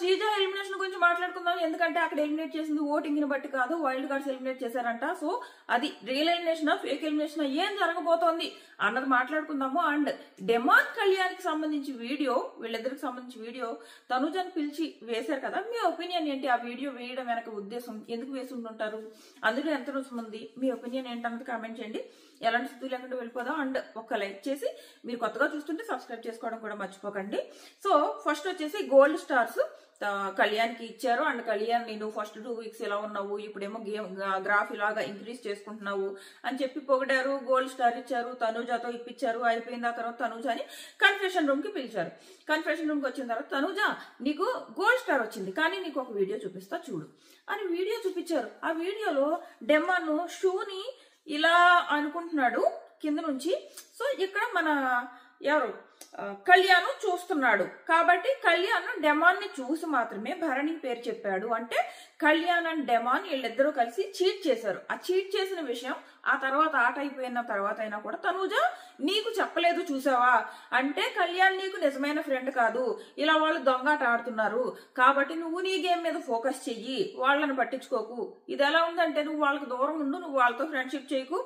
Sreeja elimination గురించి మాట్లాడుకుందాం. ఎందుకంటే అక్కడ ఎలిమినేట్ చేసింది ఓటింగ్ ని బట్టి కాదు, వైల్డ్ కార్డ్స్ ఎలిమినేట్ చేశారంట. సో అది రియల్ ఎలిమినేషన్ ఫేక్ ఎలిమినేషన్ ఏం జరగబోతోంది అన్నది మాట్లాడుకుందాము. అండ్ డెమాన్ కళ్యాణ్ కి సంబంధించి వీడియో, వీళ్ళిద్దరికి సంబంధించి వీడియో తనుజని పిలిచి వేశారు కదా, మీ ఒపీనియన్ ఏంటి? ఆ వీడియో వేయడం వెనక ఉద్దేశం ఎందుకు వేసి ఉంటుంటారు, అందులో ఎంత రుజువు ఉంది, మీ ఒపీనియన్ ఏంటన్నది కామెంట్ చేయండి. ఎలాంటి స్థితి లేకుండా వెళ్ళిపోదాం. అండ్ ఒక లైక్ చేసి మీరు కొత్తగా చూస్తుంటే సబ్స్క్రైబ్ చేసుకోవడం కూడా మర్చిపోకండి. సో ఫస్ట్ వచ్చేసి గోల్డ్ స్టార్స్ కళ్యాణ్కి ఇచ్చారు. అండ్ కళ్యాణ్ నేను ఫస్ట్ 2 వీక్స్ ఇలా ఉన్నావు, ఇప్పుడేమో గ్రాఫ్ ఇలాగా ఇంక్రీజ్ చేసుకుంటున్నావు అని చెప్పి పొగిడారు. గోల్డ్ స్టార్ ఇచ్చారు, తనుజాతో ఇప్పించారు. అయిపోయిన తర్వాత తనుజాని కన్ఫెషన్ రూమ్ కి పిలిచారు. కన్ఫెషన్ రూమ్ కి వచ్చిన తర్వాత తనుజా నీకు గోల్డ్ స్టార్ వచ్చింది, కానీ నీకు ఒక వీడియో చూపిస్తా చూడు అని వీడియో చూపించారు. ఆ వీడియోలో డెమాన్ షూని ఇలా అనుకుంటున్నాడు కింద నుంచి. సో ఇక్కడ మన ఎవరు కళ్యాణ్ చూస్తున్నాడు కాబట్టి కళ్యాణ్ డెమాన్ ని చూసి మాత్రమే భరణి పేరు చెప్పాడు. అంటే కళ్యాణ్ అండ్ డెమాన్ వీళ్ళిద్దరూ కలిసి చీట్ చేశారు. ఆ చీట్ చేసిన విషయం ఆ తర్వాత ఆట అయిపోయిన తర్వాత అయినా కూడా తనుజ నీకు చెప్పలేదు చూసావా, అంటే కళ్యాణ్ నీకు నిజమైన ఫ్రెండ్ కాదు, ఇలా వాళ్ళు దొంగాట ఆడుతున్నారు కాబట్టి నువ్వు నీ గేమ్ మీద ఫోకస్ చెయ్యి, వాళ్ళని పట్టించుకోకు. ఇది ఎలా ఉందంటే నువ్వు వాళ్ళకి దూరం ఉండు, నువ్వు వాళ్ళతో ఫ్రెండ్షిప్ చేయకు,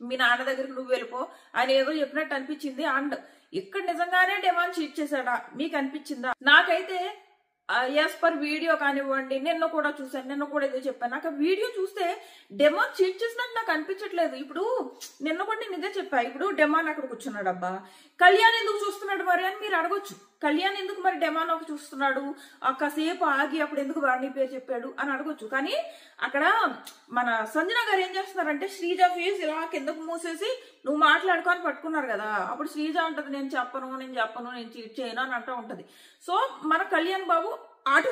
మీ నాన్న దగ్గరికి నువ్వు వెళ్ళిపో అని ఏదో చెప్పినట్టు అనిపించింది. అండ్ ఇక్కడ నిజంగానే డెమాన్ చీట్ చేశాడా మీకు అనిపించిందా? నాకైతే యాజ్ పర్ వీడియో కానివ్వండి, నిన్న కూడా చూసాను, నిన్న కూడా ఏదో చెప్పాను, నాకు వీడియో చూస్తే డెమాన్ చీట్ చేసినట్టు నాకు అనిపించట్లేదు. ఇప్పుడు నిన్న కూడా నేను ఇదే చెప్పా, ఇప్పుడు డెమాన్ అక్కడ కూర్చున్నాడు, అబ్బా కళ్యాణ్ ఎందుకు చూస్తున్నాడు మరి అని మీరు అడగొచ్చు. కళ్యాణ్ ఎందుకు మరి డెమాన్ ఒక చూస్తున్నాడు, కాసేపు ఆగి అప్పుడు ఎందుకు వాణి పేరు చెప్పాడు అని అడగొచ్చు. కానీ అక్కడ మన సంజన గారు ఏం చేస్తున్నారంటే శ్రీజ ఫేస్ ఇలా కిందకు మూసేసి నువ్వు మాట్లాడుకొని పట్టుకున్నారు కదా, అప్పుడు శ్రీజ అంటది నేను చెప్పను నేను చీట్ చేయను అని అంటూ ఉంటది. సో మన కళ్యాణ్ బాబు అటు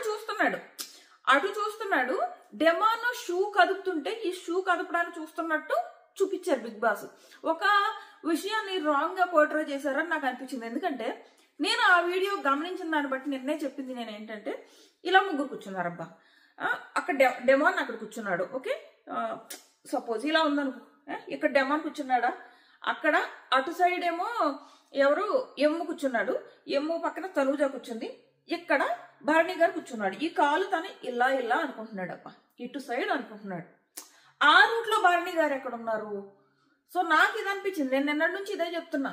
చూస్తున్నాడు, డెమాన్ షూ కదుపుతుంటే ఈ షూ కదపడానికి చూస్తున్నట్టు చూపించారు బిగ్ బాస్. ఒక విషయాన్ని రాంగ్ గా పోర్ట్రే చేశారని నాకు అనిపించింది. ఎందుకంటే నేను ఆ వీడియో గమనించిన దాన్ని బట్టి నిన్నే చెప్పింది నేను ఏంటంటే, ఇలా ముగ్గురు కూర్చున్నారబ్బా, అక్కడ డెమాన్ అక్కడ కూర్చున్నాడు, ఓకే సపోజ్ ఇలా ఉందనుకో, ఇక్కడ డెమాన్ కూర్చున్నాడా, అక్కడ అటు సైడ్ ఏమో ఎవరు ఎమ్ము కూర్చున్నాడు, ఎమ్ము పక్కన తనుజ కూర్చుంది, ఇక్కడ భరణి గారు కూర్చున్నాడు. ఈ కాలు తను ఇలా ఇలా అనుకుంటున్నాడు అబ్బా, ఇటు సైడ్ అనుకుంటున్నాడు. ఆ రూట్ లో భరణి గారు ఎక్కడ ఉన్నారు? సో నాకు ఇది అనిపించింది, నేను నిన్నటి నుంచి ఇదే చెప్తున్నా.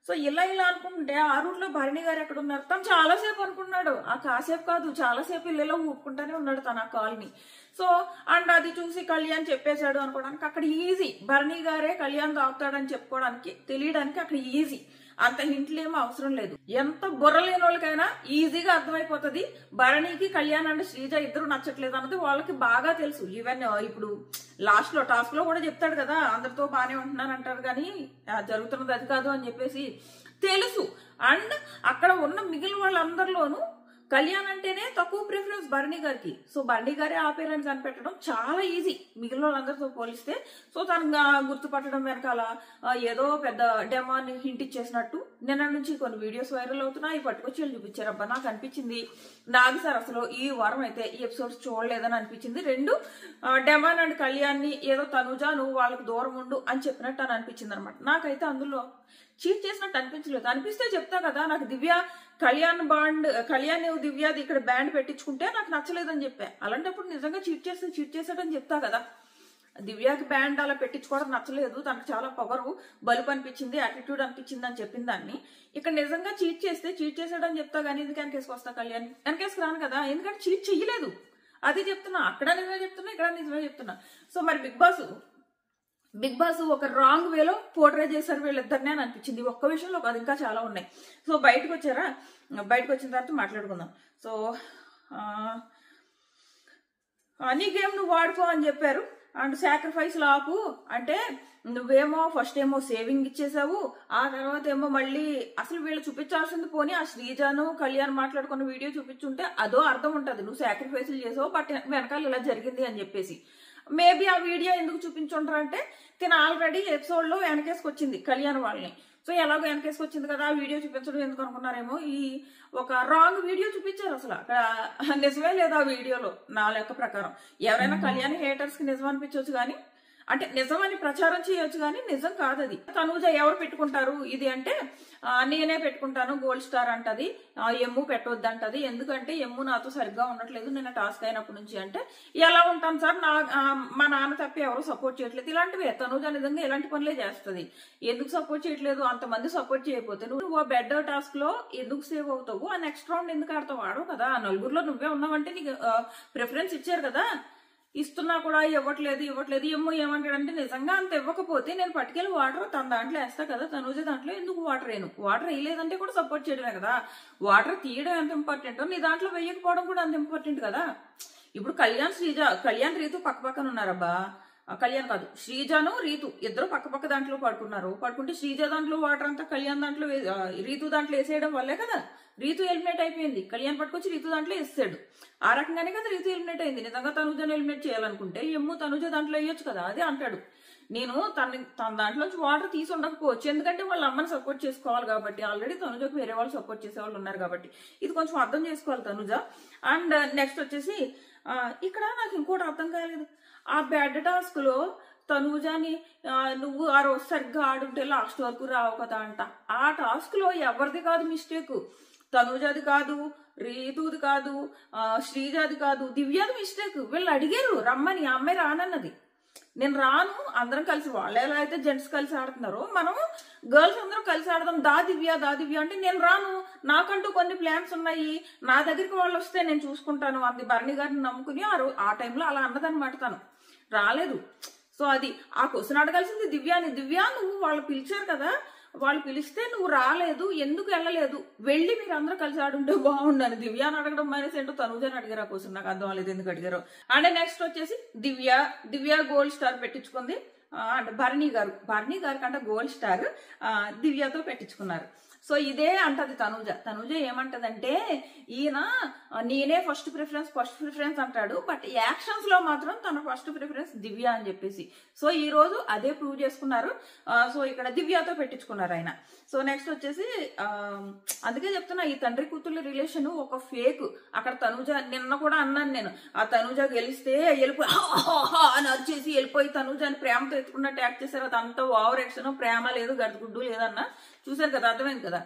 సో ఇలా ఇలా అనుకుంటుంటే ఆ రూట్ లో భరణి గారు ఎక్కడ ఉన్నారు? తను చాలాసేపు అనుకున్నాడు, ఆ కాసేపు కాదు చాలాసేపు ఇల్లులో ఊపుకుంటానే ఉన్నాడు తన ఆ కాల్ని. సో అండ్ అది చూసి కళ్యాణ్ చెప్పేశాడు అనుకోవడానికి అక్కడ ఈజీ, భరణి గారే కళ్యాణ్ తాగుతాడని చెప్పుకోవడానికి తెలియడానికి అక్కడ ఈజీ, అంత హింట్లు ఏమో అవసరం లేదు. ఎంత బుర్ర లేని వాళ్ళకైనా ఈజీగా అర్థమైపోతుంది భరణికి కళ్యాణ్ అండ్ శ్రీజ ఇద్దరు నచ్చట్లేదు అన్నది వాళ్ళకి బాగా తెలుసు. ఈవెన్ ఇప్పుడు లాస్ట్ లో టాస్క్ లో కూడా చెప్తాడు కదా, అందరితో బాగానే ఉంటున్నాను అంటారు కానీ జరుగుతున్నది అది కాదు అని చెప్పేసి తెలుసు. అండ్ అక్కడ ఉన్న మిగిలిన వాళ్ళందరిలోనూ కళ్యాణ్ అంటేనే తక్కువ ప్రిఫరెన్స్ భరణి గారికి. సో భరణి గారే ఆ పేరుని కనిపెట్టడం చాలా ఈజీ మిగిలిన వాళ్ళందరితో పోలిస్తే. సో తను గుర్తుపట్టడం వెనకాల ఏదో పెద్ద డెమాన్ హింట్ ఇచ్చేసినట్టు నిన్న నుంచి కొన్ని వీడియోస్ వైరల్ అవుతున్నాయి, పట్టుకొచ్చి వాళ్ళు చూపించారబ్బా. నాకు అనిపించింది నాది సార్ అసలు ఈ వారం అయితే ఈ ఎపిసోడ్స్ చూడలేదని అనిపించింది. రెండు డెమాన్ అండ్ కళ్యాణ్ ని ఏదో తనుజ నువ్వు వాళ్ళకి దూరం ఉండు అని చెప్పినట్టు అని అనిపించింది అనమాట. నాకైతే అందులో చీట్ చేసినట్టు అనిపించలేదు. అనిపిస్తే చెప్తా కదా, నాకు దివ్య కళ్యాణ్ దివ్యాది ఇక్కడ బ్యాండ్ పెట్టించుకుంటే నాకు నచ్చలేదని చెప్పా. అలాంటప్పుడు నిజంగా చీట్ చేసాడని చెప్తా కదా. దివ్యాకి బ్యాండ్ అలా పెట్టించుకోవడం నచ్చలేదు, తనకు చాలా పొగరు బలుపు అనిపించింది, యాటిట్యూడ్ అనిపించింది అని చెప్పిన దాన్ని ఇక్కడ నిజంగా చీట్ చేసాడని చెప్తా. కానీ ఎందుకు వెనకేసుకొస్తా? కళ్యాణ్ వెనకేసుకు రాను కదా, ఎందుకంటే చీట్ చెయ్యలేదు అది చెప్తున్నా. అక్కడ నిజమే చెప్తున్నా, ఇక్కడ నిజమే చెప్తున్నా. సో మరి బిగ్ బాస్ ఒక రాంగ్ వేలో పోర్ట్రే చేశారు వీళ్ళిద్దరిని అని అనిపించింది. ఒక్క విషయంలో కాదు, ఇంకా చాలా ఉన్నాయి. సో బయటకు వచ్చిన తర్వాత మాట్లాడుకుందాం. సో నీ గేమ్ నువ్వు వాడుకో అని చెప్పారు. అండ్ సాక్రిఫైస్ లాపు అంటే నువ్వేమో ఫస్ట్ ఏమో సేవింగ్ ఇచ్చేసావు, ఆ తర్వాత ఏమో మళ్ళీ అసలు వీళ్ళు చూపించాల్సింది పోనీ ఆ శ్రీజాను కళ్యాణ్ మాట్లాడుకున్న వీడియో చూపించుంటే అదో అర్థం ఉంటుంది, నువ్వు సాక్రిఫైస్లు చేసావు బట్ వెనకాల ఇలా జరిగింది అని చెప్పేసి. మేబీ ఆ వీడియో ఎందుకు చూపించుంటారంటే తిను ఆల్రెడీ ఎపిసోడ్ లో వెనకేసుకొచ్చింది కళ్యాణ్ వాళ్ళని. సో ఎలాగో వెనకేసుకొచ్చింది కదా, ఆ వీడియో చూపించడం ఎందుకు అనుకున్నారేమో. ఈ ఒక రాంగ్ వీడియో చూపించారు, అసలు అక్కడ నిజమే లేదు ఆ వీడియోలో నా లెక్క ప్రకారం. ఎవరైనా కళ్యాణ్ హేటర్స్ కి నిజం అనిపించవచ్చు కానీ అంటే నిజమని ప్రచారం చేయొచ్చు కానీ నిజం కాదు అది. తనూజ ఎవరు పెట్టుకుంటారు ఇది అంటే నేనే పెట్టుకుంటాను గోల్డ్ స్టార్ అంటది, ఎమ్ము పెట్టవద్దు అంటది. ఎందుకంటే ఎమ్ము నాతో సరిగ్గా ఉండట్లేదు నిన్న టాస్క్ అయినప్పటి నుంచి. అంటే ఎలా ఉంటాను సార్, మా నాన్న తప్పి ఎవరు సపోర్ట్ చేయట్లేదు, ఇలాంటివే. తనూజ నిజంగా ఇలాంటి పనులే చేస్తుంది. ఎందుకు సపోర్ట్ చేయట్లేదు, అంతమంది సపోర్ట్ చేయకపోతే నువ్వు ఆ బెడ్ టాస్క్ లో ఎందుకు సేవ్ అవుతావు, ఆ నెక్స్ట్ రౌండ్ ఎందుకు ఆడతావు, ఆడవు కదా. ఆ నలుగురిలో నువ్వే ఉన్నావంటే నీకు ప్రిఫరెన్స్ ఇచ్చారు కదా, ఇస్తున్నా కూడా ఇవ్వట్లేదు. ఏమో ఏమంటాడంటే నిజంగా అంత ఇవ్వకపోతే నేను పట్టుకెళ్ళి వాటర్ తన దాంట్లో వేస్తా కదా, తనూజ దాంట్లో ఎందుకు వాటర్ వేయను, వాటర్ వేయలేదంటే కూడా సపోర్ట్ చేయడమే కదా. వాటర్ తీయడం ఎంత ఇంపార్టెంటో నీ దాంట్లో వేయకపోవడం కూడా అంత ఇంపార్టెంట్ కదా. ఇప్పుడు కళ్యాణ్ రీతు పక్క పక్కన ఉన్నారబ్బా. కళ్యాణ్ కాదు, శ్రీజాను రీతు ఇద్దరు పక్క పక్క దాంట్లో పడుకున్నారు. పడుకుంటే శ్రీజ దాంట్లో వాటర్ అంతా కళ్యాణ్ దాంట్లో రీతు దాంట్లో వేసేయడం వల్లే కదా రీతు ఎలిమినేట్ అయిపోయింది. కళ్యాణ్ పట్టుకొచ్చి రీతు దాంట్లో వేస్తాడు. ఆ రకంగానే కదా రీతు ఎలిమినేట్ అయింది. నిజంగా తనూజను ఎలిమినేట్ చేయాలనుకుంటే ఎమ్ము తనూజ దాంట్లో వేయొచ్చు కదా. అదే అంటాడు, నేను తన దాంట్లోంచి వాటర్ తీసి ఉండకపోవచ్చు, ఎందుకంటే వాళ్ళ అమ్మని సపోర్ట్ చేసుకోవాలి కాబట్టి. ఆల్రెడీ తనుజకు వేరే వాళ్ళు సపోర్ట్ చేసే వాళ్ళు ఉన్నారు కాబట్టి ఇది కొంచెం అర్థం చేసుకోవాలి తనుజ. అండ్ నెక్స్ట్ వచ్చేసి ఇక్కడ నాకు ఇంకోటి అర్థం కాలేదు. ఆ బ్యాడ్ టాస్క్ లో తనూజని నువ్వు ఆ రోజు సరిగ్గా ఆడుంటే లాస్ట్ వరకు రావు కదా అంట. ఆ టాస్క్ లో ఎవరిది కాదు మిస్టేక్, తనూజది కాదు, రీతుది కాదు, శ్రీజాది కాదు, దివ్యాది మిస్టేక్. వీళ్ళు అడిగారు రమ్మని, ఆ అమ్మాయి రానన్నది. నేను రాను, అందరం కలిసి, వాళ్ళు ఎలా అయితే జెంట్స్ కలిసి ఆడుతున్నారో మనం గర్ల్స్ అందరం కలిసి ఆడదాం, దా దివ్య అంటే నేను రాను, నాకంటూ కొన్ని ప్లాన్స్ ఉన్నాయి, నా దగ్గరికి వాళ్ళు వస్తే నేను చూసుకుంటాను అంది భరణి గారిని నమ్ముకుని. ఆ టైంలో అలా అన్నదన్నమాట. తను రాలేదు. సో అది ఆ క్వశ్చన్ అడగాల్సింది దివ్యాని. దివ్య నువ్వు వాళ్ళు పిలిచారు కదా, వాళ్ళు పిలిస్తే నువ్వు రాలేదు, ఎందుకు వెళ్ళలేదు, వెళ్ళి మీరు అందరూ కలిసి ఆడుంటే బాగుండని దివ్యాని అడగడం మానేసి ఏంటో తనూజని అడిగారు. ఆ క్వశ్చన్ నాకు అర్థం అవ్వలేదు ఎందుకు అడిగారు. అండ్ నెక్స్ట్ వచ్చేసి దివ్య గోల్డ్ స్టార్ పెట్టించుకుంది. అంటే భరణి గారి కంటే గోల్డ్ స్టార్ దివ్యతో పెట్టించుకున్నారు. సో ఇదే అంటది తనూజ ఏమంటదంటే ఈయన నేనే ఫస్ట్ ప్రిఫరెన్స్ అంటాడు, బట్ యాక్షన్స్ లో మాత్రం తన ఫస్ట్ ప్రిఫరెన్స్ దివ్య అని చెప్పేసి. సో ఈ రోజు అదే ప్రూవ్ చేసుకున్నారు. సో ఇక్కడ దివ్యతో పెట్టించుకున్నారు ఆయన. సో నెక్స్ట్ వచ్చేసి అందుకే చెప్తున్నా, ఈ తండ్రి కూతుళ్ళ రిలేషన్ ఒక ఫేక్. అక్కడ తనూజ నిన్న కూడా అన్నాను నేను, ఆ తనూజ గెలిస్తే అని అరిచేసి వెళ్ళిపోయి తనూజని ప్రేమతో ఎత్తుకున్నట్టు యాక్ట్ చేశారు. అదంతా ఓవర్ యాక్షన్, ప్రేమ లేదు, గడుగుడ్డు లేదన్నా చూసారు కదా, అర్థమైంది కదా.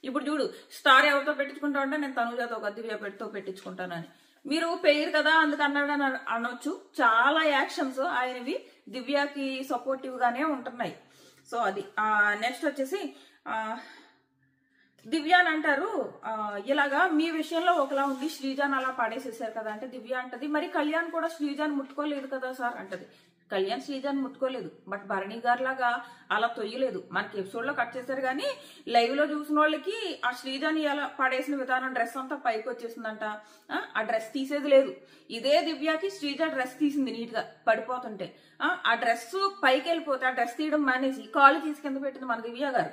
ఇప్పుడు చూడు, స్టార్ ఎవరితో పెట్టించుకుంటా అంటే నేను తనూజతో దివ్యతో పెట్టించుకుంటానని. మీరు పేరు కదా అందుకు అన్నాడని అనొచ్చు. చాలా యాక్షన్స్ ఆయనవి దివ్యకి సపోర్టివ్ గానే ఉంటున్నాయి. సో అది నెక్స్ట్ వచ్చేసి దివ్య అని అంటారు, ఇలాగా మీ విషయంలో ఒకలా ఉంది, శ్రీజాన్ అలా పాడేసేసారు కదా అంటే దివ్య అంటది, మరి కళ్యాణ్ కూడా శ్రీజాన్ ముట్టుకోలేదు కదా సార్ అంటది. కళ్యాణ్ శ్రీజాన్ ముట్టుకోలేదు, బట్ భరణి గారు లాగా అలా తొయ్యలేదు. మనకి ఎపిసోడ్ లో కట్ చేశారు కానీ లైవ్ లో చూసిన వాళ్ళకి ఆ శ్రీజాని ఎలా పడేసిన విధానం, డ్రెస్ అంతా పైకి వచ్చేసిందంట, ఆ డ్రెస్ తీసేది లేదు. ఇదే దివ్యకి శ్రీజ డ్రెస్ తీసింది నీట్ గా పడిపోతుంటే, ఆ డ్రెస్ పైకి వెళ్ళిపోతే ఆ డ్రెస్ తీయడం మానేసి కాళ్ళు తీసి కింద పెట్టింది మన దివ్య గారు.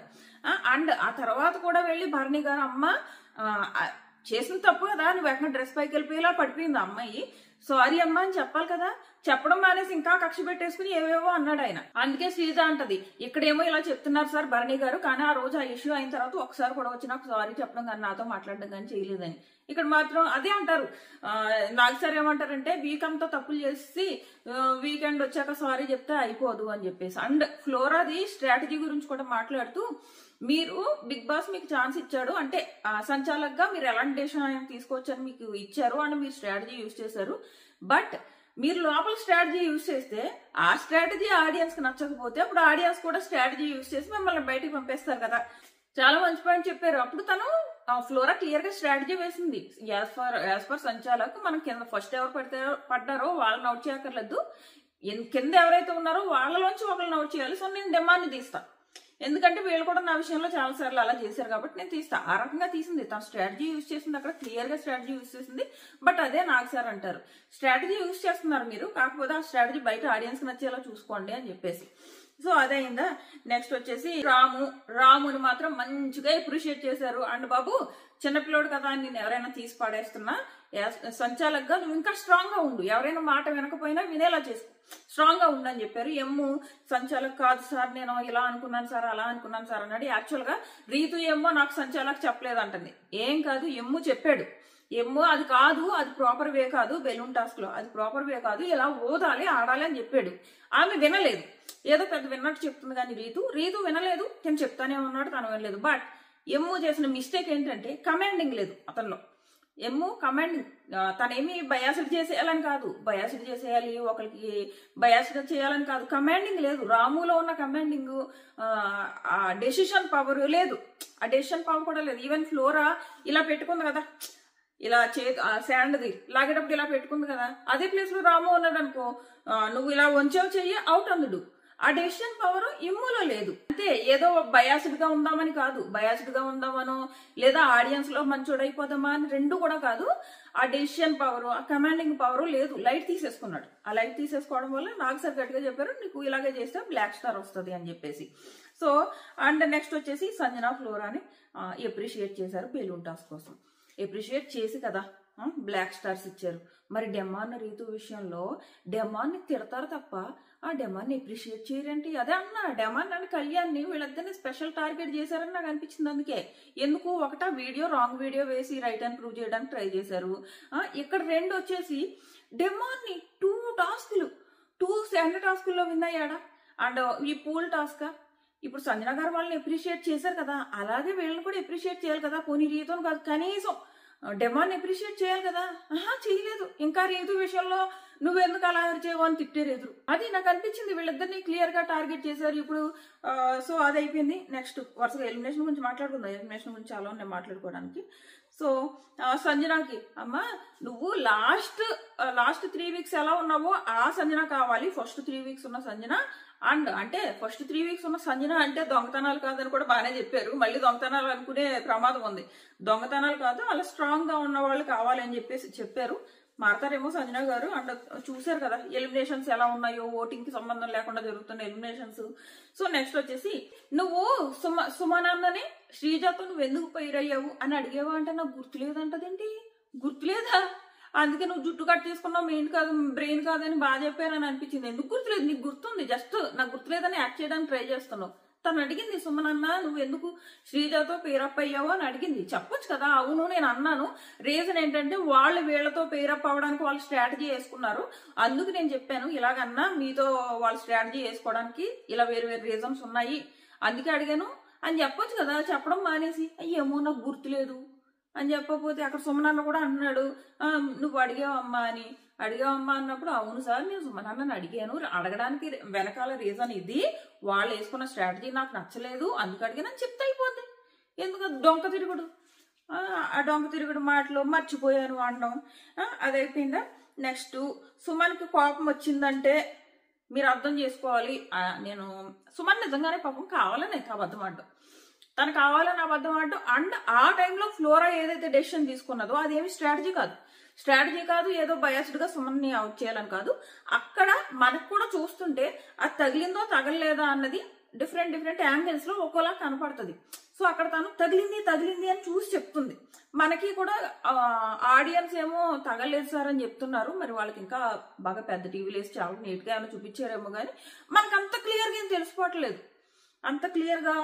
అండ్ ఆ తర్వాత కూడా వెళ్ళి భరణి గారు అమ్మ చేసిన తప్పు కదా, నువ్వు ఎక్కడ డ్రెస్ పైకి వెళ్ళిపోయేలా పడిపోయింది అమ్మాయి, సారీ అమ్మా అని చెప్పాలి కదా. చెప్పడం మానేసి ఇంకా కక్ష పెట్టేసుకుని ఏవేవో అన్నాడు ఆయన. అందుకే శ్రీజ అంటది, ఇక్కడేమో ఇలా చెప్తున్నారు సార్ భరణి గారు, కానీ ఆ రోజు ఆ ఇష్యూ అయిన తర్వాత ఒకసారి కూడా వచ్చి నాకు సారీ చెప్పడం కానీ నాతో మాట్లాడడం కానీ చేయలేదని. ఇక్కడ మాత్రం అదే అంటారు. నాకు సార్ ఏమంటారంటే వీక్ అంతా తప్పులు చేసి వీకెండ్ వచ్చాక సారీ చెప్తే అయిపోదు అని చెప్పేసి. అండ్ ఫ్లోరాది స్ట్రాటజీ గురించి కూడా మాట్లాడుతూ, మీరు బిగ్ బాస్ మీకు ఛాన్స్ ఇచ్చాడు అంటే సంచాలకుగా మీరు ఎలాంటి డెసిషన్ తీసుకోవచ్చని మీకు ఇచ్చారు అండ్ మీరు స్ట్రాటజీ యూజ్ చేశారు, బట్ మీరు లోపల స్ట్రాటజీ యూజ్ చేస్తే ఆ స్ట్రాటజీ ఆడియన్స్ కి నచ్చకపోతే అప్పుడు ఆడియన్స్ కూడా స్ట్రాటజీ యూజ్ చేసి మిమ్మల్ని బయటకు పంపేస్తారు కదా. చాలా మంచి పాయింట్ చెప్పారు. అప్పుడు తను ఫ్లోరా క్లియర్ గా స్ట్రాటజీ వేసింది. యాజ్ పర్ సంచాలక్ మనం కింద ఫస్ట్ ఎవరు పడ్డారో వాళ్ళని అవుట్ చేయక్కర్లేదు, కింద ఎవరైతే ఉన్నారో వాళ్ళలోంచి ఒకళ్ళని అవుట్ చేయాలి. సో నేను డిమాండ్ తీస్తా, ఎందుకంటే వీళ్ళు కూడా నా విషయంలో చాలా సార్లు అలా చేశారు కాబట్టి నేను తీస్తా. ఆ రకంగా తీసింది, తన స్ట్రాటజీ యూజ్ చేసింది, అక్కడ క్లియర్ గా స్ట్రాటజీ యూజ్ చేసింది. బట్ అదే నాకు సార్ అంటారు, స్ట్రాటజీ యూజ్ చేస్తున్నారు మీరు, కాకపోతే ఆ స్ట్రాటజీ బయట ఆడియన్స్ కి నచ్చేలా చూసుకోండి అని చెప్పేసి. సో అదైందా. నెక్స్ట్ వచ్చేసి రాముని మాత్రం మంచిగా అప్రిషియేట్ చేశారు. అండ్ బాబు చిన్నపిల్లోడు కదా అని నేను ఎవరైనా తీసి పాడేస్తున్నా, సంచాలకుగా నువ్వు ఇంకా స్ట్రాంగ్ గా ఉండు, ఎవరైనా మాట వినకపోయినా వినేలా చేసుకో, స్ట్రాంగ్ గా ఉండని చెప్పారు. ఎమ్ము సంచాలక్ కాదు సార్, నేను ఇలా అనుకున్నాను సార్, అలా అనుకున్నాను సార్ అన్నాడు. యాక్చువల్ గా రీతు ఎమ్మో నాకు సంచాలక్ చెప్పలేదు అంటుంది. ఏం కాదు, ఎమ్ము చెప్పాడు. ఎమ్మో అది కాదు, అది ప్రాపర్ వే కాదు, బెలూన్ టాస్క్ లో అది ప్రాపర్ వే కాదు, ఇలా ఓదాలి ఆడాలి అని చెప్పాడు. ఆమె వినలేదు, ఏదో పెద్ద విన్నట్టు చెప్తుంది. కానీ రీతు వినలేదు, నేను చెప్తానే ఉన్నాడు, తను వినలేదు. బట్ ఎమ్ము చేసిన మిస్టేక్ ఏంటంటే కమాండింగ్ లేదు అతనిలో. ఎమ్ము కమాండింగ్, తనేమి బయాసిడ్ చేసేయాలని కాదు, బయాసిడ్ చేసేయాలి ఒకరికి బయాసిడ్ చేయాలని కాదు, కమాండింగ్ లేదు. రాములో ఉన్న కమాండింగ్, ఆ డెసిషన్ పవర్ లేదు, ఆ డెసిషన్ పవర్ కూడా లేదు. ఈవెన్ ఫ్లోరా ఇలా పెట్టుకుంది కదా, ఇలా శాండ్ది లాగేటప్పుడు ఇలా పెట్టుకుంది కదా, అదే ప్లేస్ లో రాము ఉన్నాడు అనుకో, నువ్వు ఇలా వంచావు చెయ్యి అవుట్ అందుడు. ఆ డెసిషన్ పవర్ ఇమ్ములో లేదు. అంతే, ఏదో బయాసిడ్ గా ఉందామని కాదు, బయాసిడ్ గా ఉందామనో లేదా ఆడియన్స్ లో మంచోడైపోదామా అని రెండు కూడా కాదు. ఆ డెసిషన్ పవర్, ఆ కమాండింగ్ పవర్ లేదు. లైట్ తీసేసుకున్నాడు. ఆ లైట్ తీసేసుకోవడం వల్ల నాకు సార్ గట్టిగా చెప్పారు, నీకు ఇలాగే చేస్తే బ్లాక్ స్టార్ వస్తుంది అని చెప్పేసి. సో అండ్ నెక్స్ట్ వచ్చేసి సంజన ఫ్లోరాని ఎప్రిషియేట్ చేశారు బెలూన్ టాస్క్ కోసం. ఎప్రిషియేట్ చేసి కదా బ్లాక్ స్టార్స్ ఇచ్చారు. మరి డెమాన్ రీతు విషయంలో డెమాన్ని తిడతారు తప్ప ఆ డెమాన్ని ఎప్రిషియేట్ చేయరంటే, అదే అన్నా డెమాన్ అని కళ్యాణ్ని వీళ్ళిద్దరిని స్పెషల్ టార్గెట్ చేశారని నాకు అనిపించింది. అందుకే ఎందుకు ఒకటా వీడియో రాంగ్ వీడియో వేసి రైట్ అండ్ ప్రూవ్ చేయడానికి ట్రై చేశారు. ఇక్కడ రెండు వచ్చేసి డెమాన్ని 2 టాస్కులు 2 స్టాండర్డ్ టాస్కుల్లో విన్ అయ్యాడా. అండ్ ఈ పూల్ టాస్క్ ఇప్పుడు సంజన గారు వాళ్ళని ఎప్రిషియేట్ చేశారు కదా, అలాగే వీళ్ళని కూడా ఎప్రిషియేట్ చేయాలి కదా. పోనీ రీతోని కాదు, కనీసం డెమాన్ ఎప్రిషియేట్ చేయాలి కదా. చేయలేదు. ఇంకా రీతు విషయంలో నువ్వెందుకు అలా చేయవు అని తిట్టారు ఎదురు. అది నాకు అనిపించింది, వీళ్ళిద్దరిని క్లియర్ గా టార్గెట్ చేశారు ఇప్పుడు. సో అది అయిపోయింది. నెక్స్ట్ వరుసగా ఎలిమినేషన్ గురించి మాట్లాడుకుందాం. ఎలిమినేషన్ గురించి చాలా ఉన్నాయి మాట్లాడుకోవడానికి. సో సంజనకి, అమ్మా నువ్వు లాస్ట్ 3 వీక్స్ ఎలా ఉన్నావో ఆ సంజన కావాలి, ఫస్ట్ 3 వీక్స్ ఉన్న సంజన. అండ్ అంటే ఫస్ట్ 3 వీక్స్ ఉన్న సంజన అంటే దొంగతనాలు కాదని కూడా బాగానే చెప్పారు. మళ్ళీ దొంగతనాలు అనుకునే ప్రమాదం ఉంది. దొంగతనాలు కాదు, అలా స్ట్రాంగ్ గా ఉన్న వాళ్ళు కావాలని చెప్పేసి చెప్పారు. మారతారేమో సంజన గారు. అండ్ చూసారు కదా ఎలిమినేషన్స్ ఎలా ఉన్నాయో, ఓటింగ్ కి సంబంధం లేకుండా జరుగుతున్న ఎలిమినేషన్స్. సో నెక్స్ట్ వచ్చేసి నువ్వు సుమనాన్నని శ్రీజాతో నువ్వు ఎందుకు పైరయ్యావు అని అడిగేవా అంటే నాకు గుర్తులేదంటదేంటి, గుర్తులేదా? అందుకే నువ్వు జుట్టు కట్ చేసుకున్నావు, మెయిన్ కాదు బ్రెయిన్ కాదని బాగా చెప్పారని అనిపించింది. ఎందుకు గుర్తులేదు? నీకు గుర్తుంది, జస్ట్ నాకు గుర్తులేదని యాక్ట్ చేయడానికి ట్రై చేస్తున్నావు. తను అడిగింది, సుమనన్న నువ్వు ఎందుకు శ్రీజాతో పేరప్ అయ్యావు అని అడిగింది. చెప్పొచ్చు కదా, అవును నేను అన్నాను. రీజన్ ఏంటంటే వాళ్ళు వీళ్ళతో పేరప్ అవ్వడానికి వాళ్ళు స్ట్రాటజీ వేసుకున్నారు, అందుకు నేను చెప్పాను ఇలాగన్నా మీతో వాళ్ళు స్ట్రాటజీ వేసుకోవడానికి ఇలా వేరు వేరు రీజన్స్ ఉన్నాయి అందుకే అడిగాను అని చెప్పొచ్చు కదా. చెప్పడం మానేసి ఏమో నాకు గుర్తులేదు అని చెప్పకపోతే అక్కడ సుమనన్న కూడా అన్నాడు నువ్వు అడిగావమ్మా అని. అడిగావమ్మా అన్నప్పుడు అవును సార్ నేను సుమనన్నని అడిగాను, అడగడానికి వెనకాల రీజన్ ఇది, వాళ్ళు వేసుకున్న స్ట్రాటజీ నాకు నచ్చలేదు అందుకు అడిగానని చెప్తే అయిపోద్ది. ఎందుకు డొంక తిరుగుడు, ఆ డొంక తిరుగుడు మాటలు మర్చిపోయాను అనడం. అదైపోయిందా. నెక్స్ట్ సుమన్కి కోపం వచ్చిందంటే మీరు అర్థం చేసుకోవాలి, నేను సుమన్ నిజంగానే పాపం కావాలని అబద్ధం ఆడడం, తను కావాలని అబద్ధం ఆడడం. అండ్ ఆ టైంలో ఫ్లోరా ఏదైతే డెసిషన్ తీసుకున్నదో అదేమి స్ట్రాటజీ కాదు, ఏదో బయాస్డ్ గా సుమన్ని అవుట్ చేయాలని కాదు. అక్కడ మనకు కూడా చూస్తుంటే అది తగిలిందో తగలలేదా అన్నది డిఫరెంట్ యాంగిల్స్ లో ఒక్కోలా కనపడుతుంది. సో అక్కడ తను తగిలింది అని చూసి చెప్తుంది. మనకి కూడా ఆడియన్స్ ఏమో తగలేదు సార్ అని చెప్తున్నారు, మరి వాళ్ళకి ఇంకా బాగా పెద్ద టీవీలు వేసి చాలా నీట్ గా ఏమైనా చూపించారేమో కానీ మనకు అంత క్లియర్ గా ఏం తెలిసిపోవట్లేదు, అంత క్లియర్ గా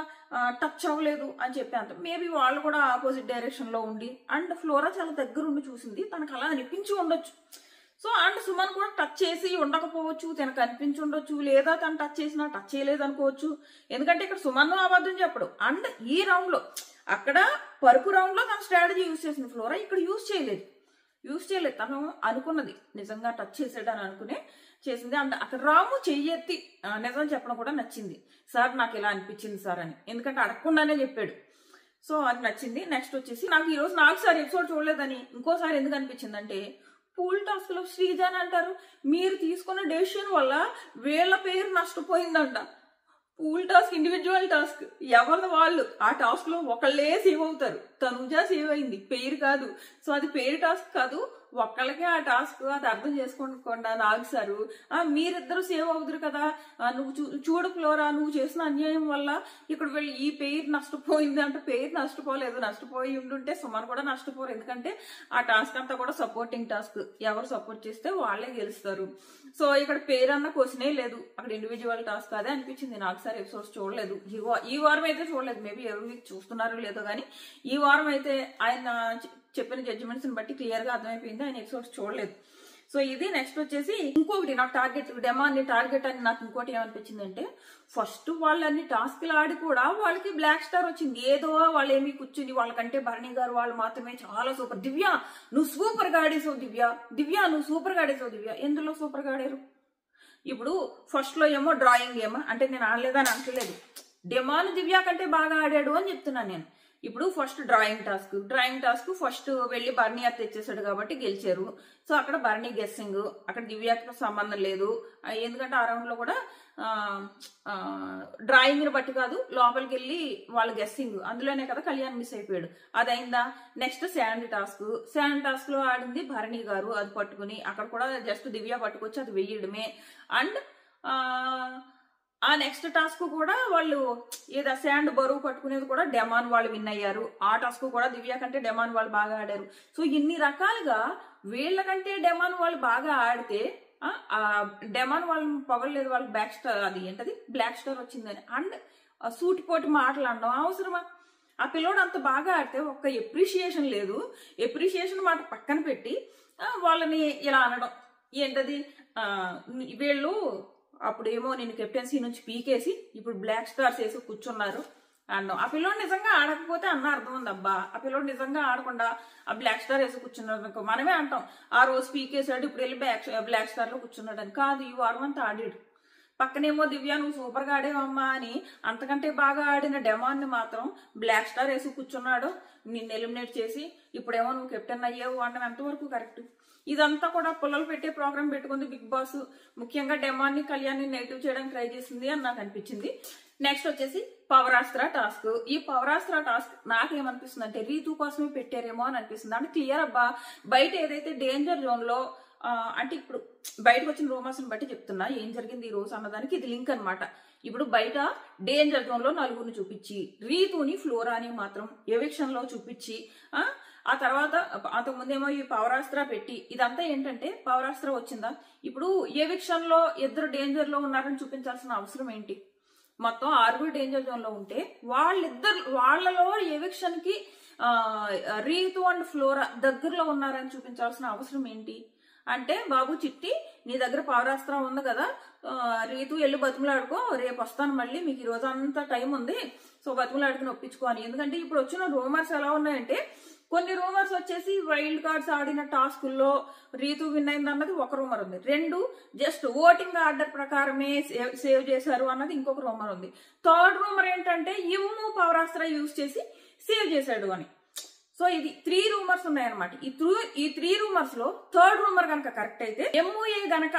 టచ్ అవ్వలేదు అని చెప్పి అంత. మేబీ వాళ్ళు కూడా ఆపోజిట్ డైరెక్షన్ లో ఉండి అండ్ ఫ్లోరా చాలా దగ్గర ఉండి చూసింది, తనకు అలా అనిపించి ఉండొచ్చు. సో అండ్ సుమన్ కూడా టచ్ చేసి ఉండకపోవచ్చు, తనకు అనిపించి ఉండొచ్చు, లేదా తను టచ్ చేసినా టచ్ చేయలేదు అనుకోవచ్చు. ఎందుకంటే ఇక్కడ సుమన్ అబద్ధం చెప్పడు. అండ్ ఈ రౌండ్ లో అక్కడ పరుపు రౌండ్ లో తన స్ట్రాటజీ యూజ్ చేసింది ఫ్లోరా, ఇక్కడ యూజ్ చేయలేదు. తను అనుకున్నది నిజంగా టచ్ చేసాడని అనుకునే చేసింది. అండ్ అక్కడ రాము చెయ్యెత్తి నిజం చెప్పడం కూడా నచ్చింది. సార్ నాకు ఇలా అనిపించింది సార్ అని, ఎందుకంటే అడగకుండానే చెప్పాడు. సో అది నచ్చింది. నెక్స్ట్ వచ్చేసి నాకు సార్ ఎపిసోడ్ చూడలేదని ఇంకోసారి ఎందుకు అనిపించింది అంటే, పూల్ టాస్క్ లో శ్రీజ అని అంటారు, మీరు తీసుకున్న డెసిషన్ వల్ల వీళ్ళ పేరు నష్టపోయిందంట. పూల్ టాస్క్ ఇండివిజువల్ టాస్క్, ఎవరిది వాళ్ళు ఆ టాస్క్ లో ఒకళ్ళే సేవ్ అవుతారు. తనుజ సేవ్ అయింది, పేరు కాదు. సో అది పేరు టాస్క్ కాదు, ఒక్కళ్ళకే ఆ టాస్క్, అది అర్థం చేసుకోకుండా నాగిసారు. మీరిద్దరు సేవ్ అవుతురు కదా, నువ్వు చూడు ఫ్లోరా, నువ్వు చేసిన అన్యాయం వల్ల ఇక్కడ వెళ్ళి ఈ పేరు నష్టపోయింది అంటే, పేరు నష్టపోలేదు, నష్టపోయి ఉండుంటే సుమన్ కూడా నష్టపోరు. ఎందుకంటే ఆ టాస్క్ అంతా కూడా సపోర్టింగ్ టాస్క్, ఎవరు సపోర్ట్ చేస్తే వాళ్ళే గెలుస్తారు. సో ఇక్కడ పేరు అన్న క్వశ్చనే లేదు, అక్కడ ఇండివిజువల్ టాస్క్ అదే అనిపించింది. నాకు సార్ ఎపిసోడ్స్ చూడలేదు, ఈ వారం అయితే చూడలేదు, మేబీ ఎవరు మీకు చూస్తున్నారో లేదో కానీ ఈ వారం అయితే ఆయన చెప్పిన జడ్జిమెంట్స్ బట్టి క్లియర్ గా అర్థమైపోయింది, ఆయన ఎపిసోడ్స్ చూడలేదు. సో ఇది నెక్స్ట్ వచ్చేసి ఇంకొకటి నాకు టార్గెట్, డెమాన్ని టార్గెట్ అని నాకు ఇంకోటి ఏమనిపించింది అంటే, ఫస్ట్ వాళ్ళన్ని టాస్క్లు ఆడి కూడా వాళ్ళకి బ్లాక్ స్టార్ వచ్చింది. ఏదో వాళ్ళు ఏమి కూర్చుని వాళ్ళకంటే భరణి గారు వాళ్ళు మాత్రమే చాలా సూపర్, దివ్య నువ్వు సూపర్ గా ఆడేసావు, దివ్య నువ్వు సూపర్ గా ఆడేసావు, దివ్య ఎందులో సూపర్ గా ఆడారు? ఇప్పుడు ఫస్ట్ లో ఏమో డ్రాయింగ్ ఏమో అంటే నేను ఆడలేదని అంటలేదు, డెమాన్ దివ్య కంటే బాగా ఆడాడు అని చెప్తున్నాను నేను. ఇప్పుడు ఫస్ట్ డ్రాయింగ్ టాస్క్ ఫస్ట్ వెళ్లి బర్నీ అత్త తెచ్చేసాడు కాబట్టి గెలిచారు. సో అక్కడ బర్నీ గెస్సింగ్, అక్కడ దివ్యాకి సంబంధం లేదు, ఎందుకంటే ఆ రౌండ్ లో కూడా డ్రాయింగ్ ని బట్టి కాదు, లోపలికి వెళ్ళి వాళ్ళ గెస్సింగ్, అందులోనే కదా కళ్యాణ్ మిస్ అయిపోయాడు. అది అయిందా? నెక్స్ట్ శాండ్ టాస్క్ లో ఆడింది భరణి గారు, అది పట్టుకుని అక్కడ కూడా జస్ట్ దివ్య పట్టుకొచ్చి అది వెయ్యడమే. అండ్ ఆ నెక్స్ట్ టాస్క్ కూడా వాళ్ళు ఏదో శాండ్ బరువు పట్టుకునేది కూడా డెమాన్ వాళ్ళు విన్ అయ్యారు. ఆ టాస్క్ కూడా దివ్య కంటే డెమాన్ వాళ్ళు బాగా ఆడారు. సో ఇన్ని రకాలుగా వీళ్ళకంటే డెమాన్ వాళ్ళు బాగా ఆడితే డెమాన్ వాళ్ళని పొగలేదు, వాళ్ళకి బ్యాక్ స్టార్, అది ఏంటది బ్లాక్ స్టార్ వచ్చిందని. అండ్ సూటిపోటి మాటలు అనడం అవసరమా? ఆ పిల్లోడు అంత బాగా ఆడితే ఒక్క ఎప్రిషియేషన్ లేదు, ఎప్రిషియేషన్ మాట పక్కన పెట్టి వాళ్ళని ఇలా అనడం ఏంటది, వీళ్ళు అప్పుడేమో నేను కెప్టెన్సీ నుంచి పీకేసి ఇప్పుడు బ్లాక్ స్టార్స్ వేసి కూర్చున్నారు అన్నాం. ఆ పిల్లోడు నిజంగా ఆడకపోతే అన్న అర్థం ఉంది, అబ్బా ఆ పిల్లోడు నిజంగా ఆడకుండా ఆ బ్లాక్ స్టార్ వేసి కూర్చున్నారు అనుకో, మనమే అంటాం ఆ రోజు పీకేసాడు ఇప్పుడు వెళ్ళి బ్లాక్ స్టార్ లో కూర్చున్నాడు అని. కాదు, ఈ వారం అంతా ఆడాడు. పక్కనేమో దివ్య నువ్వు సూపర్ గా ఆడేవమ్మా అని అంతకంటే బాగా ఆడిన డెమాన్ ని మాత్రం బ్లాక్ స్టార్ వేసి కూర్చున్నాడు నిన్ను ఎలిమినేట్ చేసి, ఇప్పుడేమో నువ్వు కెప్టెన్ అయ్యావు అనడం ఎంతవరకు కరెక్ట్? ఇదంతా కూడా పుల్లలు పెట్టే ప్రోగ్రామ్ పెట్టుకుంది బిగ్ బాస్, ముఖ్యంగా డెమాన్ ని కళ్యాణ్ ని నెగిటివ్ చేయడానికి ట్రై చేసింది అని నాకు అనిపించింది. నెక్స్ట్ వచ్చేసి పవరాస్త్ర టాస్క్. ఈ పవరాస్త్ర టాస్క్ నాకేమనిపిస్తుంది అంటే రీతు కోసమే పెట్టారేమో అని అనిపిస్తుంది. అంటే క్లియర్ అబ్బా, బయట ఏదైతే డేంజర్ జోన్ లో అంటే ఇప్పుడు బయటకు వచ్చిన రూమర్స్ ని బట్టి చెప్తున్నా ఏం జరిగింది ఈ రోజు అన్నదానికి ఇది లింక్ అనమాట. ఇప్పుడు బయట డేంజర్ జోన్ లో నలుగురిని చూపించి రీతుని ఫ్లోరాని మాత్రం ఎవిక్షన్ లో చూపించి ఆ తర్వాత అంతకుముందేమో ఈ పవరాస్త్ర పెట్టి ఇదంతా ఏంటంటే పవరాస్త్ర వచ్చిందా, ఇప్పుడు ఎవిక్షన్ లో ఇద్దరు డేంజర్ లో ఉన్నారని చూపించాల్సిన అవసరం ఏంటి? మొత్తం 6 డేంజర్ జోన్ లో ఉంటే వాళ్ళలో ఎవిక్షన్ కి రీతు అండ్ ఫ్లోరా దగ్గరలో ఉన్నారని చూపించాల్సిన అవసరం ఏంటి? అంటే బాబు చిట్టి నీ దగ్గర పవరాస్త్రం ఉంది కదా, రీతు వెళ్ళి బతుకులాడుకో, రేపు వస్తాను మళ్ళీ, మీకు ఈ రోజు అంతా టైం ఉంది, సో బతుకులాడుకుని ఒప్పించుకోని. ఎందుకంటే ఇప్పుడు వచ్చిన రూమర్స్ ఎలా ఉన్నాయంటే, కొన్ని రూమర్స్ వచ్చేసి వైల్డ్ కార్డ్స్ ఆడిన టాస్కుల్లో రీతు విన్ అయింది అన్నది ఒక రూమర్ ఉంది, 2 జస్ట్ ఓటింగ్ ఆర్డర్ ప్రకారమే సేవ్ చేశారు అన్నది ఇంకొక రూమర్ ఉంది, 3rd రూమర్ ఏంటంటే ఇమ్ము పవరాస్త్ర యూజ్ చేసి సేవ్ చేశాడు అని. సో ఇది 3 రూమర్స్ ఉన్నాయన్నమాట. ఈ 3 రూమర్స్ లో 3rd రూమర్ కనుక కరెక్ట్ అయితే ఎంఓఏ గనక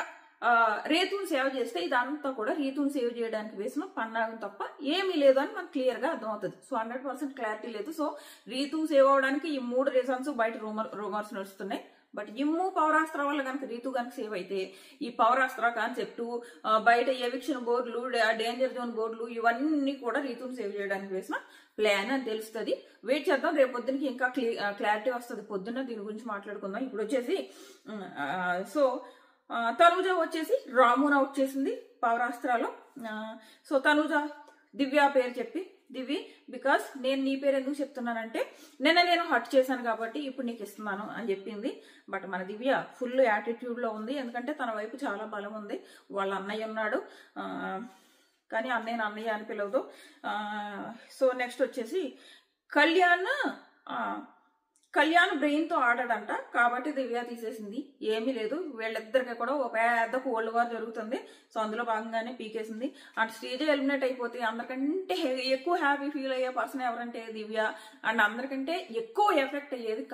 రీతుని సేవ్ చేస్తే ఇదంతా కూడా రీతుని సేవ్ చేయడానికి వేసిన పన్నాగం తప్ప ఏమీ లేదు అని మనకు క్లియర్ గా అర్థమవుతుంది. సో 100% క్లారిటీ లేదు. సో రీతు సేవ్ అవడానికి ఈ 3 రీజన్స్ బయట రూమర్స్ నడుస్తున్నాయి. బట్ ఇమ్ము పవరాస్త్ర వల్ల కనుక రీతు కనుక సేవ్ అయితే ఈ పవరాస్త్ర కాన్సెప్ట్, బయట ఎవిక్షన్ బోర్డులు, డేంజర్ జోన్ బోర్డులు ఇవన్నీ కూడా రీతుని సేవ్ చేయడానికి వేసిన ప్లాన్ అని తెలుస్తుంది. వెయిట్ చేద్దాం, రేపు పొద్దునకి ఇంకా క్లారిటీ వస్తుంది. పొద్దున్న దీని గురించి మాట్లాడుకుందాం. ఇప్పుడు వచ్చేసి సో తనూజ వచ్చేసి రామున్ అవుట్ చేసింది పవరాస్త్రాలో. సో తనూజ దివ్య పేరు చెప్పి, దివి బికాస్ నేను నీ పేరు ఎందుకు చెప్తున్నానంటే నేను హర్ట్ చేశాను కాబట్టి ఇప్పుడు నీకు ఇస్తున్నాను అని చెప్పింది. బట్ మన దివ్య ఫుల్ యాటిట్యూడ్ లో ఉంది, ఎందుకంటే తన వైపు చాలా బలం ఉంది. వాళ్ళ అన్నయ్య ఉన్నాడు కానీ అన్నయ్య అని పిలవదు. సో నెక్స్ట్ వచ్చేసి కళ్యాణ్ బ్రెయిన్ తో ఆడాడంట కాబట్టి దివ్య తీసేసింది. ఏమీ లేదు, వీళ్ళిద్దరికి కూడా ఒక పెద్ద కోల్డ్ వార్ జరుగుతుంది. సో అందులో భాగంగానే పీకేసింది. అండ్ శ్రీజ ఎలిమినేట్ అయిపోతే అందరికంటే ఎక్కువ హ్యాపీ ఫీల్ అయ్యే పర్సన్ ఎవరంటే దివ్య. అండ్ అందరికంటే ఎక్కువ ఎఫెక్ట్ అయ్యేది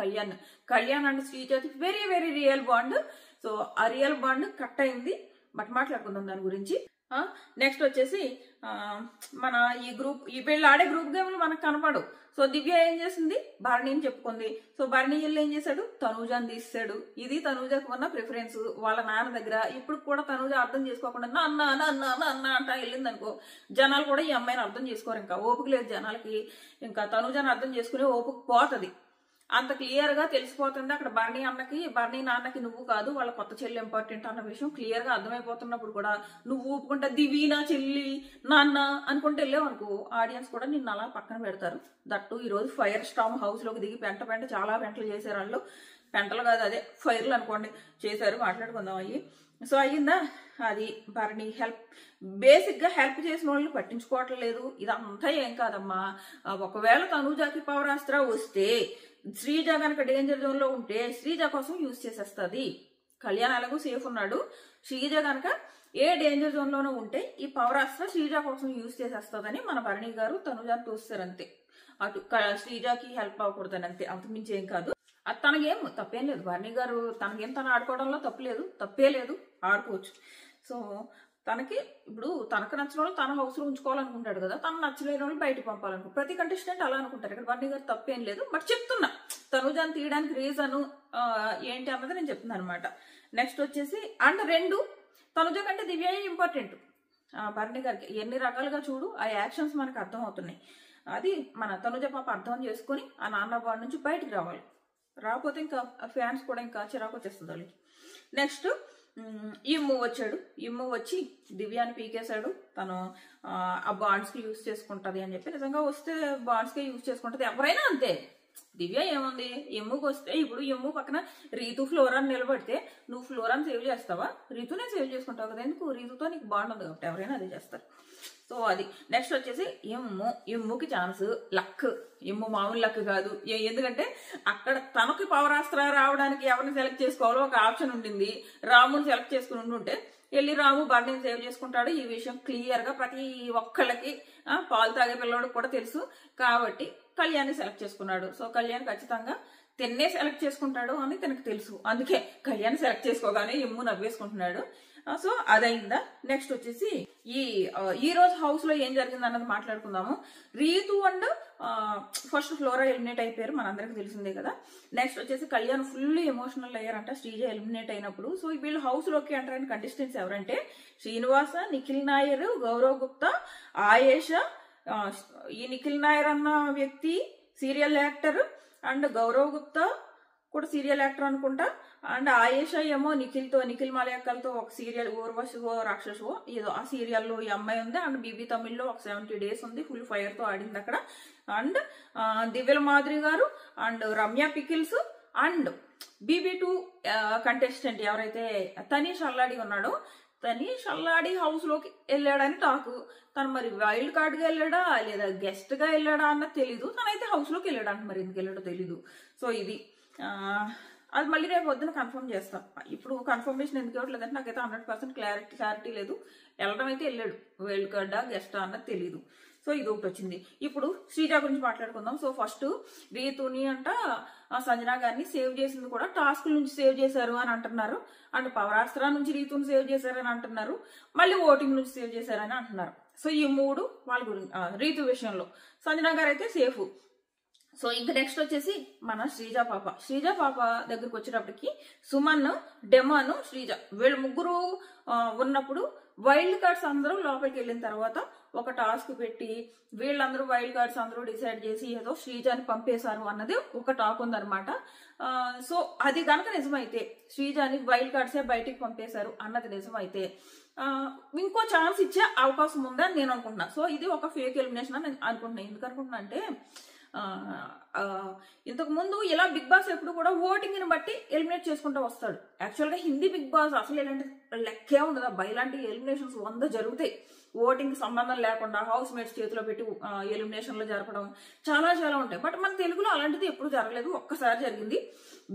Kalyan and Sreeja very very real bond. So ఆ రియల్ బాండ్ కట్ అయింది. బట్ మాట్లాడుకుందాం దాని గురించి. నెక్స్ట్ వచ్చేసి మన ఈ వీళ్ళు ఆడే గ్రూప్ గేమ్లు మనకు కనపడవు. సో దివ్య ఏం చేసింది, భరణిని చెప్పుకుంది. సో భరణి వీళ్ళు ఏం చేశాడు, తనూజాని తీసాడు. ఇది తనూజకు ఉన్న ప్రిఫరెన్స్ వాళ్ళ నాన్న దగ్గర. ఇప్పుడు కూడా తనూజ అర్థం చేసుకోకుండా అన్న అన్న అన్న అన్న అన్న అంటా వెళ్ళింది అనుకో, జనాలు కూడా ఈ అమ్మాయిని అర్థం చేసుకోరు. ఇంకా ఓపిక లేదు జనాలకి, ఇంకా తనూజాని అర్థం చేసుకునే ఓపిక పోతుంది. అంత క్లియర్ గా తెలిసిపోతుంది అక్కడ భరణి నాన్నకి నువ్వు కాదు, వాళ్ళ కొత్త చెల్లి ఇంపార్టెంట్ అన్న విషయం క్లియర్ గా అర్థమైపోతున్నప్పుడు కూడా నువ్వు ఊపుకుంటా దివి నా చెల్లి నాన్న అనుకుంటే వెళ్ళావు అనుకో, ఆడియన్స్ కూడా నిన్ను అలా పక్కన పెడతారు. దట్టు ఈ రోజు ఫైర్ స్టామ్ హౌస్ లోకి దిగి పెంట చాలా పెంటలు చేశారు వాళ్ళు. పెంటలు కాదు, అదే ఫైర్లు అనుకోండి చేశారు. మాట్లాడుకుందాం అయ్యి. సో అయ్యిందా, అది భరణి బేసిక్ గా హెల్ప్ చేసిన వాళ్ళని పట్టించుకోవట్లేదు. ఇదంతా ఏం కాదమ్మా, ఒకవేళ తనూజాకి పవరాస్త్ర వస్తే శ్రీజ కనుక డేంజర్ జోన్ లో ఉంటే శ్రీజ కోసం యూజ్ చేసేస్తుంది. కళ్యాణ్ అలాగూ సేఫ్ ఉన్నాడు. శ్రీజ కనుక ఏ డేంజర్ జోన్ లోనూ ఉంటే ఈ పవరాస్త్ర శ్రీజ కోసం యూజ్ చేసేస్తుందని మన భరణి గారు తనూజాని తోస్తారు అంతే. అటు శ్రీజకి హెల్ప్ అవ్వకూడదని అంతే, అంతకుమించి ఏం కాదు. అది తనకేం తప్పేం లేదు. భరణి గారు తనకేం తను ఆడుకోవడంలో తప్పే లేదు, ఆడుకోవచ్చు. సో తనకి ఇప్పుడు తనకు నచ్చిన వాళ్ళు తన హౌస్ లో ఉంచుకోవాలనుకుంటాడు కదా, తను నచ్చలేని వాళ్ళు బయటకు పంపాలనుకో. ప్రతి కంటెస్టెంట్ అలా అనుకుంటారు. ఇక్కడ భరణి గారు తప్పేం లేదు. బట్ చెప్తున్నా తనూజాని తీయడానికి రీజన్ ఏంటి అన్నది నేను చెప్తున్నా అనమాట. నెక్స్ట్ వచ్చేసి అండ్ 2 తనుజ కంటే దివ్య ఇంపార్టెంట్ భరణి గారికి. ఎన్ని రకాలుగా చూడు ఆ యాక్షన్స్ మనకు అర్థం అవుతున్నాయి. అది మన తనుజ పాప అర్థం చేసుకుని ఆ నాన్న బాడి నుంచి బయటికి రావాలి. రాకపోతే ఇంకా ఫ్యాన్స్ కూడా ఇంకా చిరాకు వచ్చేస్తుంది వాళ్ళకి. నెక్స్ట్ ఇమ్ము వచ్చాడు. ఇమ్ము వచ్చి దివ్యాని పీకేశాడు. తను ఆ బాండ్స్ కి యూజ్ చేసుకుంటది అని చెప్పి, నిజంగా వస్తే బాండ్స్ కి యూజ్ చేసుకుంటది. ఎవరైనా అంతే. దివ్య ఏముంది, ఎమ్ముకి వస్తే ఇప్పుడు ఎమ్ము పక్కన రీతు ఫ్లోరాన్ నిలబడితే నువ్వు ఫ్లోరాన్ సేవ్ చేస్తావా, రీతునే సేవ్ చేసుకుంటావు కదా. ఎందుకు, రీతుతో నీకు బాండ్ ఉంది కాబట్టి ఎవరైనా అదే చేస్తారు. సో అది. నెక్స్ట్ వచ్చేసి ఎమ్ముకి ఛాన్స్ లక్. ఎమ్ము మామూలు లక్ కాదు. ఎందుకంటే అక్కడ తనకి పవరాస్త్ర రావడానికి ఎవరిని సెలెక్ట్ చేసుకోవాలో ఒక ఆప్షన్ ఉండింది. రాముని సెలెక్ట్ చేసుకుని ఉంటే వెళ్ళి రాము భరణిని సేవ్ చేసుకుంటాడు. ఈ విషయం క్లియర్ గా ప్రతి ఒక్కళ్ళకి, పాలు తాగే పిల్లవాడికి కూడా తెలుసు. కాబట్టి కళ్యాణ్ని సెలెక్ట్ చేసుకున్నాడు. సో కళ్యాణ్ ఖచ్చితంగా తిన్నే సెలెక్ట్ చేసుకుంటాడు అని తనకు తెలుసు. అందుకే కళ్యాణ్ సెలెక్ట్ చేసుకోగానే ఎమ్ము నవ్వేసుకుంటున్నాడు. సో అదైందా. నెక్స్ట్ వచ్చేసి ఈ రోజు హౌస్ లో ఏం జరిగింది అన్నది మాట్లాడుకుందాము. Ritu and first Flora eliminate అయిపోయారు, మనందరికి తెలిసిందే కదా. నెక్స్ట్ వచ్చేసి కళ్యాణ్ ఫుల్ ఎమోషనల్ అయ్యారంట శ్రీజ ఎలిమినేట్ అయినప్పుడు. సో వీళ్ళు హౌస్ లోకి ఎంటర్ అయిన కంటెస్టెంట్స్ ఎవరంటే శ్రీనివాస, నిఖిల్ నాయర్, గౌరవ్ గుప్తా, ఆయేష. ఈ నిఖిల్ నాయర్ అన్న వ్యక్తి serial actor, and Gaurav Gupta కూడా సీరియల్ యాక్టర్ అనుకుంటా. అండ్ ఆయేష ఏమో నిఖిల్ మలయక్కలతో ఒక సీరియల్ ఊర్వశివో రాక్షసో ఏదో ఆ సీరియల్లో ఈ అమ్మాయి ఉంది. అండ్ బీబీ తమిళ్లో ఒక 70 days ఉంది, ఫుల్ ఫైర్ తో ఆడింది అక్కడ. అండ్ దివ్యల మాధురి గారు and Ramya pickles and BB2 contestant ఎవరైతే తనీష్ అల్లాడి ఉన్నాడో, తనీష్ అల్లాడి హౌస్ లోకి వెళ్ళాడని టాకు. తను మరి వైల్డ్ కార్డ్ గా వెళ్ళాడా లేదా గెస్ట్ గా వెళ్ళాడా అన్నది తెలీదు. తనైతే హౌస్ లోకి వెళ్ళాడు, మరి ఎందుకు వెళ్ళాడో తెలీదు. సో ఇది అది మళ్ళీ రేపు పొద్దున కన్ఫర్మ్ చేస్తాం. ఇప్పుడు కన్ఫర్మేషన్ ఎందుకు ఇవ్వట్లేదంటే నాకైతే 100% క్లారిటీ లేదు. వెళ్ళడం అయితే వెళ్ళాడు, వైల్డ్ కార్డా గెస్టా అన్నది తెలీదు. సో ఇది ఒకటి వచ్చింది. ఇప్పుడు శ్రీజ గురించి మాట్లాడుకుందాం. సో ఫస్ట్ రీతుని అంట సంజన గారిని సేవ్ చేసింది కూడా టాస్క్ నుంచి సేవ్ చేశారు అని అంటున్నారు. అండ్ పవరాస్త్ర నుంచి రీతుని సేవ్ చేశారని అంటున్నారు. మళ్ళీ ఓటింగ్ నుంచి సేవ్ చేశారని అంటున్నారు. సో ఈ 3 వాళ్ళ గురించి. రీతు విషయంలో సంజన గారు అయితే సేఫ్. సో ఇంకా నెక్స్ట్ వచ్చేసి మన శ్రీజ పాప దగ్గరకు వచ్చేటప్పటికి సుమన్, డెమాన్, శ్రీజ వీళ్ళు ముగ్గురు ఉన్నప్పుడు వైల్డ్ కార్డ్స్ అందరూ లోపలికి వెళ్ళిన తర్వాత ఒక టాస్క్ పెట్టి వీళ్ళందరూ వైల్డ్ కార్డ్స్ అందరూ డిసైడ్ చేసి ఏదో శ్రీజాని పంపేశారు అన్నది ఒక టాక్ ఉందన్నమాట. సో అది కనుక నిజమైతే, శ్రీజాని వైల్డ్ కార్డ్సే బయటికి పంపేశారు అన్నది నిజమైతే ఇంకో ఛాన్స్ ఇచ్చే అవకాశం ఉందని నేను అనుకుంటున్నా. సో ఇది ఒక ఫేక్ ఎలిమినేషన్ అని అనుకుంటున్నా. ఎందుకు అనుకుంటున్నా అంటే ఇంతకు ముందు ఇలా బిగ్ బాస్ ఎప్పుడు కూడా ఓటింగ్ ని బట్టి ఎలిమినేట్ చేసుకుంటూ వస్తాడు. యాక్చువల్ గా హిందీ బిగ్ బాస్ అసలు ఇలాంటి లెక్కే ఉండదు. ఇలాంటి ఎలిమినేషన్స్ 100 జరుగుతాయి. ఓటింగ్ సంబంధం లేకుండా హౌస్ మేట్స్ చేతిలో పెట్టి ఎలిమినేషన్లు జరపడం చాలా ఉంటాయి. బట్ మన తెలుగులో అలాంటిది ఎప్పుడు జరగలేదు. ఒక్కసారి జరిగింది.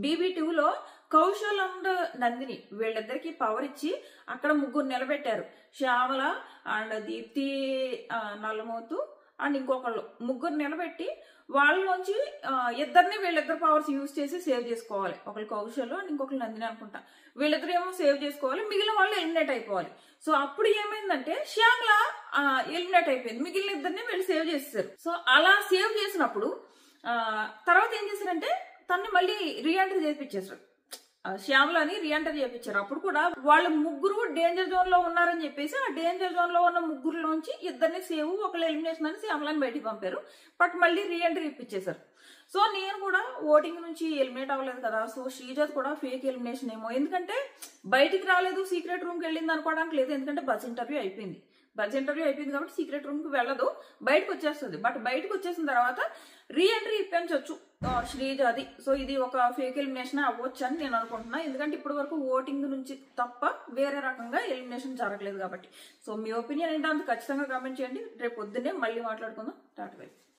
BB2లో కౌశల్ అండ్ నందిని వీళ్ళిద్దరికి పవర్ ఇచ్చి అక్కడ 3 నిలబెట్టారు. శ్యామల అండ్ దీప్తి నల్లమోతు అండ్ ఇంకొకళ్ళు 3 నిలబెట్టి వాళ్ళలోంచి ఇద్దరిని వీళ్ళిద్దరు పవర్స్ యూజ్ చేసి సేవ్ చేసుకోవాలి. ఒకళ్ళు కౌశల్ ఇంకొకరు నందిని అనుకుంటా. వీళ్ళిద్దరు ఏమో సేవ్ చేసుకోవాలి, మిగిలిన వాళ్ళు ఎలిమినేట్ అయిపోవాలి. సో అప్పుడు ఏమైందంటే శ్యామ్ల ఎలిమినేట్ అయిపోయింది, మిగిలిన ఇద్దరిని వీళ్ళు సేవ్ చేసేసారు. సో అలా సేవ్ చేసినప్పుడు తర్వాత ఏం చేశారంటే తన్ని మళ్ళీ రీఎంట్రీ చేయించేసారు, శ్యామ్లని రీఎంటర్ చేయించారు. అప్పుడు కూడా వాళ్ళు ముగ్గురు డేంజర్ జోన్ లో ఉన్నారని చెప్పేసి ఆ డేంజర్ జోన్ లో ఉన్న ముగ్గురులోంచి ఇద్దరిని సేవ్ ఒకళ్ళు ఎలిమినేషన్ అని శ్యామ్లని బయటికి పంపారు. బట్ మళ్ళీ రీఎంట్రీ ఇప్పించేశారు. సో నేను కూడా ఓటింగ్ నుంచి ఎలిమినేట్ అవ్వలేదు కదా, సో శ్రీజాత్ కూడా ఫేక్ ఎలిమినేషన్ ఏమో, ఎందుకంటే బయటికి రాలేదు, సీక్రెట్ రూమ్ కి వెళ్ళింది అనుకోవడానికి లేదు, ఎందుకంటే బస్ ఇంటర్వ్యూ అయిపోయింది కాబట్టి సీక్రెట్ రూమ్ కి వెళ్ళదు, బయటకు వచ్చేస్తుంది. బట్ బయటకు వచ్చేసిన తర్వాత రీఎంట్రీ ఇప్పించవచ్చు శ్రీజాది. సో ఇది ఒక ఫేక్ ఎలిమినేషన్ అవ్వచ్చు అని నేను అనుకుంటున్నా, ఎందుకంటే ఇప్పటి వరకు ఓటింగ్ నుంచి తప్ప వేరే రకంగా ఎలిమినేషన్ జరగలేదు కాబట్టి. సో మీ ఒపీనియన్ ఏంటో అంత ఖచ్చితంగా కామెంట్ చేయండి. రేపు పొద్దున్నే మళ్ళీ మాట్లాడుకుందాం. Tata bye.